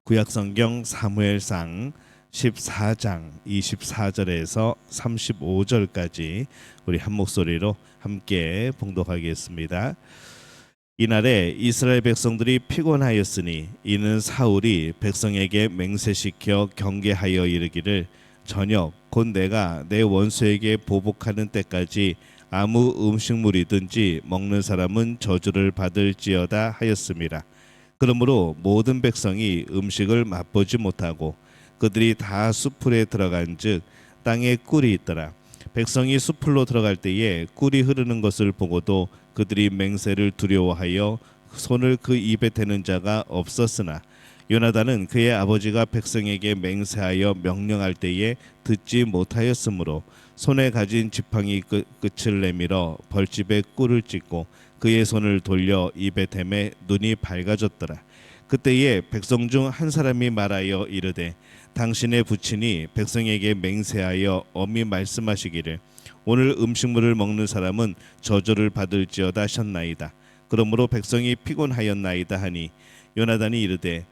구약성경 사무엘상 14장 24절에서 35절까지 우리 한 목소리로 함께 봉독하겠습니다. 이날에 이스라엘 백성들이 피곤하였으니 이는 사울이 백성에게 맹세시켜 경계하여 이르기를 저녁 곧 내가 내 원수에게 보복하는 때까지 아무 음식물이든지 먹는 사람은 저주를 받을지어다 하였습니다. 그러므로 모든 백성이 음식을 맛보지 못하고 그들이 다 수풀에 들어간즉 땅에 꿀이 있더라. 백성이 수풀로 들어갈 때에 꿀이 흐르는 것을 보고도 그들이 맹세를 두려워하여 손을 그 입에 대는 자가 없었으나 요나단은 그의 아버지가 백성에게 맹세하여 명령할 때에 듣지 못하였으므로 손에 가진 지팡이 끝을 내밀어 벌집에 꿀을 찢고 그의 손을 돌려 입에 대매 눈이 밝아졌더라. 그때에 백성 중 한 사람이 말하여 이르되 당신의 부친이 백성에게 맹세하여 엄히 말씀하시기를 오늘 음식물을 먹는 사람은 저주를 받을지어다 하셨나이다. 그러므로 백성이 피곤하였나이다 하니 요나단이 이르되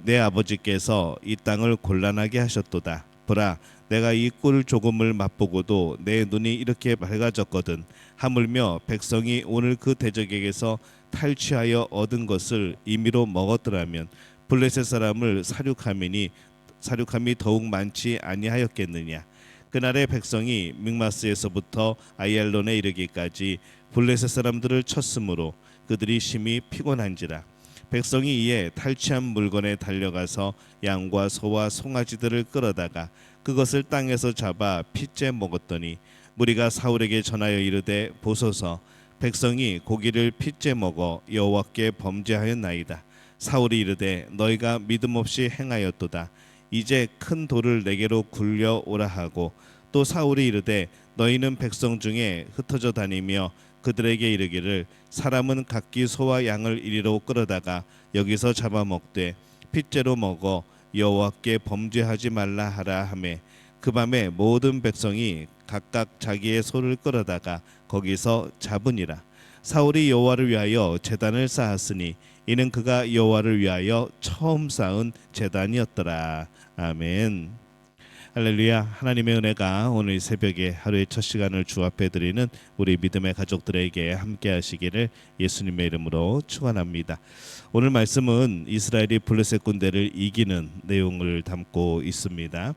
내 아버지께서 이 땅을 곤란하게 하셨도다. 보라 내가 이 꿀 조금을 맛보고도 내 눈이 이렇게 밝아졌거든. 하물며 백성이 오늘 그 대적에게서 탈취하여 얻은 것을 임의로 먹었더라면 블레셋 사람을 사륙함이 더욱 많지 아니하였겠느냐. 그날의 백성이 믹마스에서부터 아이알론에 이르기까지 블레셋 사람들을 쳤으므로 그들이 심히 피곤한지라. 백성이 이에 탈취한 물건에 달려가서 양과 소와 송아지들을 끌어다가 그것을 땅에서 잡아 핏째 먹었더니 무리가 사울에게 전하여 이르되 보소서 백성이 고기를 핏째 먹어 여호와께 범죄하였나이다. 사울이 이르되 너희가 믿음 없이 행하였도다. 이제 큰 돌을 내게로 굴려 오라 하고 또 사울이 이르되 너희는 백성 중에 흩어져 다니며 그들에게 이르기를 사람은 각기 소와 양을 이리로 끌어다가 여기서 잡아먹되 핏째로 먹어 여호와께 범죄하지 말라 하라 하매 그 밤에 모든 백성이 각각 자기의 소를 끌어다가 거기서 잡으니라. 사울이 여호와를 위하여 제단을 쌓았으니 이는 그가 여호와를 위하여 처음 쌓은 제단이었더라. 아멘. 할렐루야. 하나님의 은혜가 오늘 새벽에 하루의 첫 시간을 주 앞에 드리는 우리 믿음의 가족들에게 함께 하시기를 예수님의 이름으로 축원합니다. 오늘 말씀은 이스라엘이 블레셋 군대를 이기는 내용을 담고 있습니다.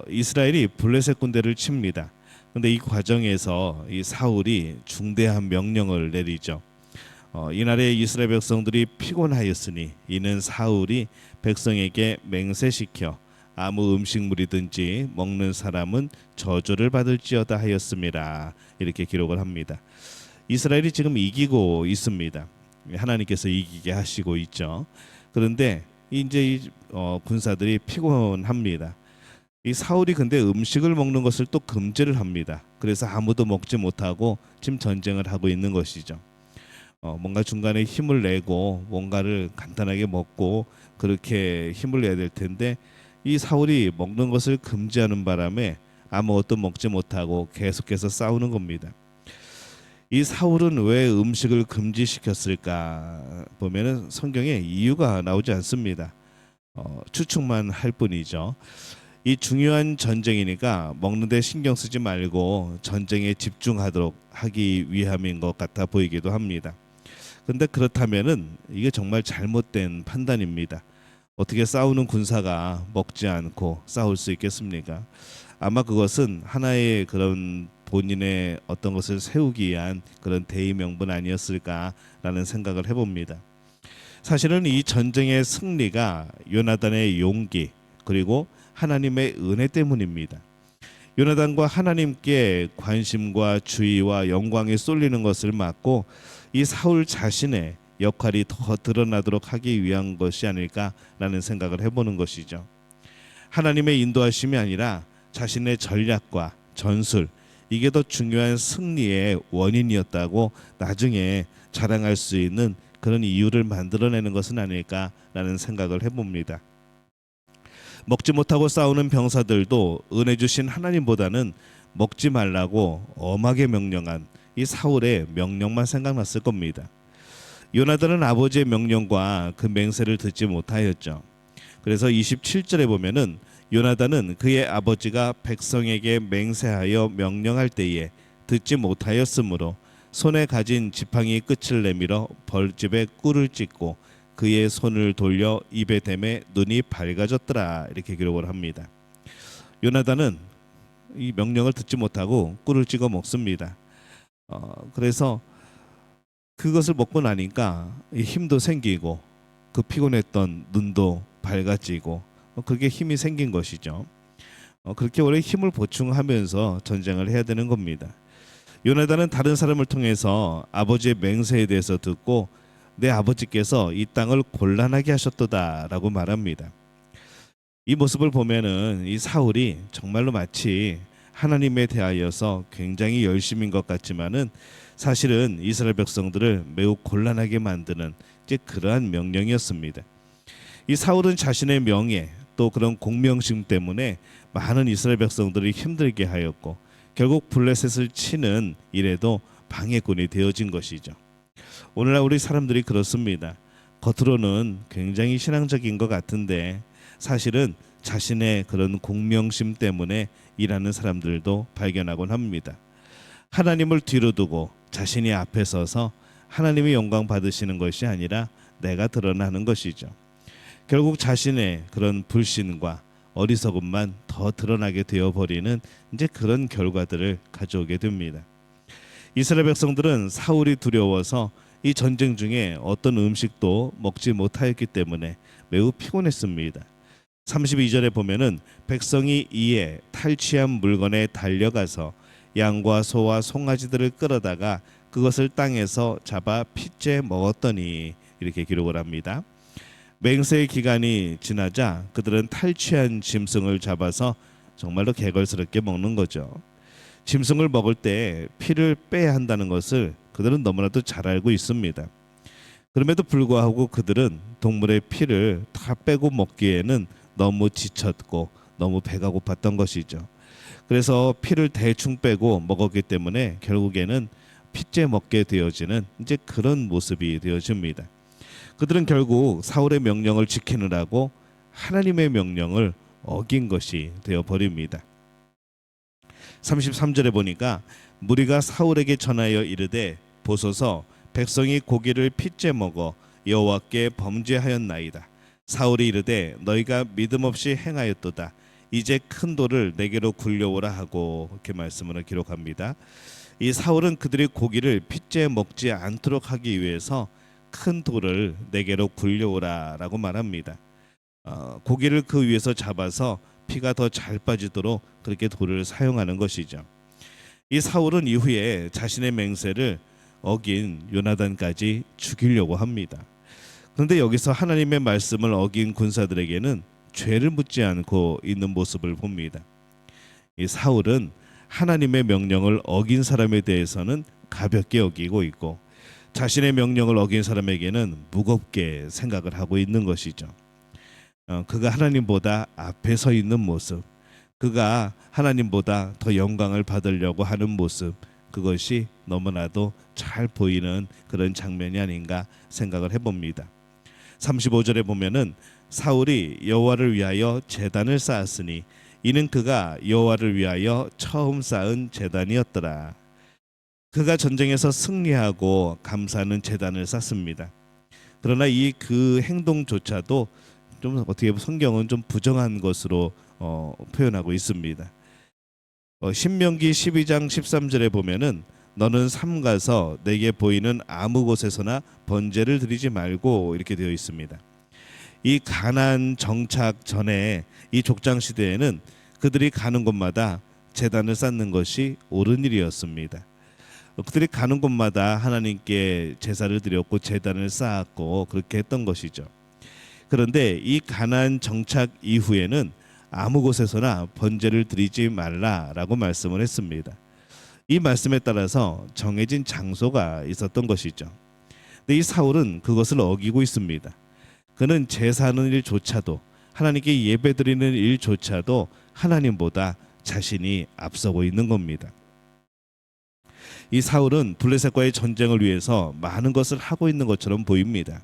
이스라엘이 블레셋 군대를 칩니다. 그런데 이 과정에서 이 사울이 중대한 명령을 내리죠. 이날에 이스라엘 백성들이 피곤하였으니 이는 사울이 백성에게 맹세시켜 아무 음식물이든지 먹는 사람은 저주를 받을지어다 하였습니다. 이렇게 기록을 합니다. 이스라엘이 지금 이기고 있습니다. 하나님께서 이기게 하시고 있죠. 그런데 이제 군사들이 피곤합니다. 이 사울이 근데 음식을 먹는 것을 또 금지를 합니다. 그래서 아무도 먹지 못하고 지금 전쟁을 하고 있는 것이죠. 뭔가 중간에 힘을 내고 뭔가를 간단하게 먹고 그렇게 힘을 내야 될 텐데 이 사울이 먹는 것을 금지하는 바람에 아무것도 먹지 못하고 계속해서 싸우는 겁니다. 이 사울은 왜 음식을 금지시켰을까 보면은 성경에 이유가 나오지 않습니다. 추측만 할 뿐이죠. 이 중요한 전쟁이니까 먹는 데 신경 쓰지 말고 전쟁에 집중하도록 하기 위함인 것 같아 보이기도 합니다. 근데 그렇다면은 이게 정말 잘못된 판단입니다. 어떻게 싸우는 군사가 먹지 않고 싸울 수 있겠습니까? 아마 그것은 하나의 그런 본인의 어떤 것을 세우기 위한 그런 대의 명분 아니었을까라는 생각을 해봅니다. 사실은 이 전쟁의 승리가 요나단의 용기 그리고 하나님의 은혜 때문입니다. 요나단과 하나님께 관심과 주의와 영광이 쏠리는 것을 막고 이 사울 자신의 역할이 더 드러나도록 하기 위한 것이 아닐까라는 생각을 해보는 것이죠. 하나님의 인도하심이 아니라 자신의 전략과 전술 이게 더 중요한 승리의 원인이었다고 나중에 자랑할 수 있는 그런 이유를 만들어내는 것은 아닐까라는 생각을 해봅니다. 먹지 못하고 싸우는 병사들도 은혜 주신 하나님보다는 먹지 말라고 엄하게 명령한 이 사울의 명령만 생각났을 겁니다. 요나단은 아버지의 명령과 그 맹세를 듣지 못하였죠. 그래서 27절에 보면은 요나단은 그의 아버지가 백성에게 맹세하여 명령할 때에 듣지 못하였으므로 손에 가진 지팡이 끝을 내밀어 벌집에 꿀을 찢고 그의 손을 돌려 입에 대매 눈이 밝아졌더라. 이렇게 기록을 합니다. 요나단은 이 명령을 듣지 못하고 꿀을 찍어 먹습니다. 그래서 그것을 먹고 나니까 힘도 생기고 그 피곤했던 눈도 밝아지고 그게 힘이 생긴 것이죠. 그렇게 원래 힘을 보충하면서 전쟁을 해야 되는 겁니다. 요나단은 다른 사람을 통해서 아버지의 맹세에 대해서 듣고 내 아버지께서 이 땅을 곤란하게 하셨도다라고 말합니다. 이 모습을 보면은 이 사울이 정말로 마치 하나님에 대하여서 굉장히 열심인 것 같지만은 사실은 이스라엘 백성들을 매우 곤란하게 만드는 이제 그러한 명령이었습니다. 이 사울은 자신의 명예 또 그런 공명심 때문에 많은 이스라엘 백성들이 힘들게 하였고 결국 블레셋을 치는 일에도 방해꾼이 되어진 것이죠. 오늘날 우리 사람들이 그렇습니다. 겉으로는 굉장히 신앙적인 것 같은데 사실은 자신의 그런 공명심 때문에 일하는 사람들도 발견하곤 합니다. 하나님을 뒤로 두고 자신이 앞에 서서 하나님의 영광 받으시는 것이 아니라 내가 드러나는 것이죠. 결국 자신의 그런 불신과 어리석음만 더 드러나게 되어버리는 이제 그런 결과들을 가져오게 됩니다. 이스라엘 백성들은 사울이 두려워서 이 전쟁 중에 어떤 음식도 먹지 못하였기 때문에 매우 피곤했습니다. 32절에 보면은 백성이 이에 탈취한 물건에 달려가서 양과 소와 송아지들을 끌어다가 그것을 땅에서 잡아 핏째 먹었더니 이렇게 기록을 합니다. 맹세의 기간이 지나자 그들은 탈취한 짐승을 잡아서 정말로 개걸스럽게 먹는 거죠. 짐승을 먹을 때 피를 빼야 한다는 것을 그들은 너무나도 잘 알고 있습니다. 그럼에도 불구하고 그들은 동물의 피를 다 빼고 먹기에는 너무 지쳤고 너무 배가 고팠던 것이죠. 그래서 피를 대충 빼고 먹었기 때문에 결국에는 핏째 먹게 되어지는 이제 그런 모습이 되어집니다. 그들은 결국 사울의 명령을 지키느라고 하나님의 명령을 어긴 것이 되어버립니다. 33절에 보니까 무리가 사울에게 전하여 이르되 보소서 백성이 고기를 핏째 먹어 여호와께 범죄하였나이다. 사울이 이르되 너희가 믿음 없이 행하였도다. 이제 큰 돌을 내게로 굴려오라 하고 이렇게 말씀을 기록합니다. 이 사울은 그들이 고기를 핏째 먹지 않도록 하기 위해서 큰 돌을 내게로 굴려오라라고 말합니다. 고기를 그 위에서 잡아서 피가 더 잘 빠지도록 그렇게 돌을 사용하는 것이죠. 이 사울은 이후에 자신의 맹세를 어긴 요나단까지 죽이려고 합니다. 그런데 여기서 하나님의 말씀을 어긴 군사들에게는 죄를 묻지 않고 있는 모습을 봅니다. 이 사울은 하나님의 명령을 어긴 사람에 대해서는 가볍게 여기고 있고 자신의 명령을 어긴 사람에게는 무겁게 생각을 하고 있는 것이죠. 그가 하나님보다 앞에 서 있는 모습, 그가 하나님보다 더 영광을 받으려고 하는 모습, 그것이 너무나도 잘 보이는 그런 장면이 아닌가 생각을 해봅니다. 35절에 보면은 사울이 여호와를 위하여 제단을 쌓았으니 이는 그가 여호와를 위하여 처음 쌓은 제단이었더라. 그가 전쟁에서 승리하고 감사하는 제단을 쌓습니다. 그러나 이 그 행동조차도 좀 어떻게 보면 성경은 좀 부정한 것으로 표현하고 있습니다. 신명기 12장 13절에 보면은 너는 삼가서 내게 보이는 아무 곳에서나 번제를 드리지 말고 이렇게 되어 있습니다. 이 가나안 정착 전에 이 족장 시대에는 그들이 가는 곳마다 제단을 쌓는 것이 옳은 일이었습니다. 그들이 가는 곳마다 하나님께 제사를 드렸고 제단을 쌓았고 그렇게 했던 것이죠. 그런데 이 가나안 정착 이후에는 아무 곳에서나 번제를 드리지 말라라고 말씀을 했습니다. 이 말씀에 따라서 정해진 장소가 있었던 것이죠. 근데 이 사울은 그것을 어기고 있습니다. 그는 제사하는 일조차도 하나님께 예배드리는 일조차도 하나님보다 자신이 앞서고 있는 겁니다. 이 사울은 블레셋과의 전쟁을 위해서 많은 것을 하고 있는 것처럼 보입니다.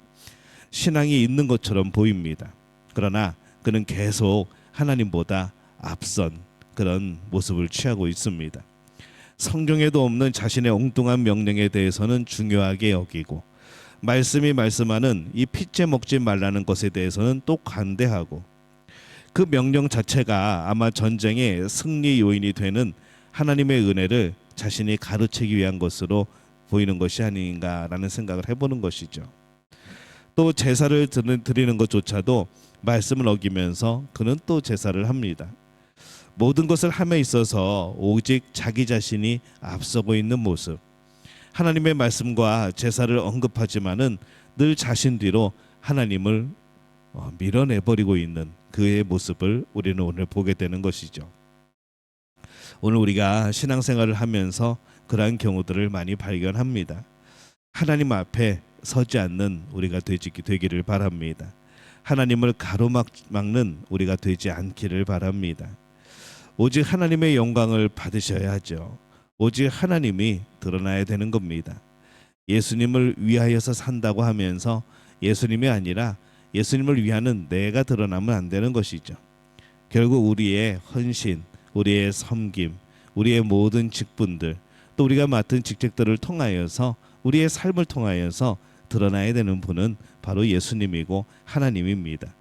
신앙이 있는 것처럼 보입니다. 그러나 그는 계속 하나님보다 앞선 그런 모습을 취하고 있습니다. 성경에도 없는 자신의 엉뚱한 명령에 대해서는 중요하게 여기고, 말씀이 말씀하는 이 핏째 먹지 말라는 것에 대해서는 또 관대하고, 그 명령 자체가 아마 전쟁의 승리 요인이 되는 하나님의 은혜를 자신이 가르치기 위한 것으로 보이는 것이 아닌가라는 생각을 해보는 것이죠. 또 제사를 드리는 것조차도 말씀을 어기면서 그는 또 제사를 합니다. 모든 것을 함에 있어서 오직 자기 자신이 앞서고 있는 모습, 하나님의 말씀과 제사를 언급하지만은 늘 자신 뒤로 하나님을 밀어내버리고 있는 그의 모습을 우리는 오늘 보게 되는 것이죠. 오늘 우리가 신앙생활을 하면서 그러한 경우들을 많이 발견합니다. 하나님 앞에 서지 않는 우리가 되기를 바랍니다. 하나님을 가로막는 우리가 되지 않기를 바랍니다. 오직 하나님의 영광을 받으셔야 하죠. 오직 하나님이 드러나야 되는 겁니다. 예수님을 위하여서 산다고 하면서 예수님이 아니라 예수님을 위하는 내가 드러나면 안 되는 것이죠. 결국 우리의 헌신, 우리의 섬김, 우리의 모든 직분들, 또 우리가 맡은 직책들을 통하여서, 우리의 삶을 통하여서 드러나야 되는 분은 바로 예수님이고 하나님입니다.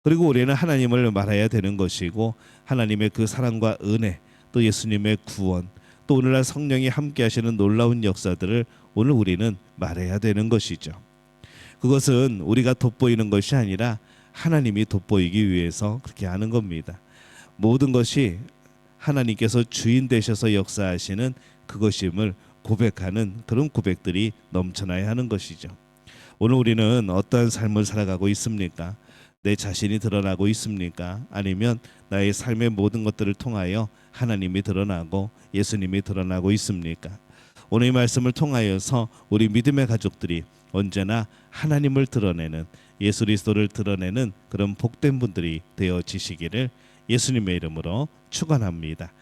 그리고 우리는 하나님을 말해야 되는 것이고, 하나님의 그 사랑과 은혜, 또 예수님의 구원, 또 오늘날 성령이 함께 하시는 놀라운 역사들을 오늘 우리는 말해야 되는 것이죠. 그것은 우리가 돋보이는 것이 아니라 하나님이 돋보이기 위해서 그렇게 하는 겁니다. 모든 것이 하나님께서 주인 되셔서 역사하시는 그것임을 고백하는 그런 고백들이 넘쳐나야 하는 것이죠. 오늘 우리는 어떠한 삶을 살아가고 있습니까? 내 자신이 드러나고 있습니까? 아니면 나의 삶의 모든 것들을 통하여 하나님이 드러나고 예수님이 드러나고 있습니까? 오늘 이 말씀을 통하여서 우리 믿음의 가족들이 언제나 하나님을 드러내는, 예수 그리스도를 드러내는 그런 복된 분들이 되어지시기를 예수님의 이름으로 축원합니다.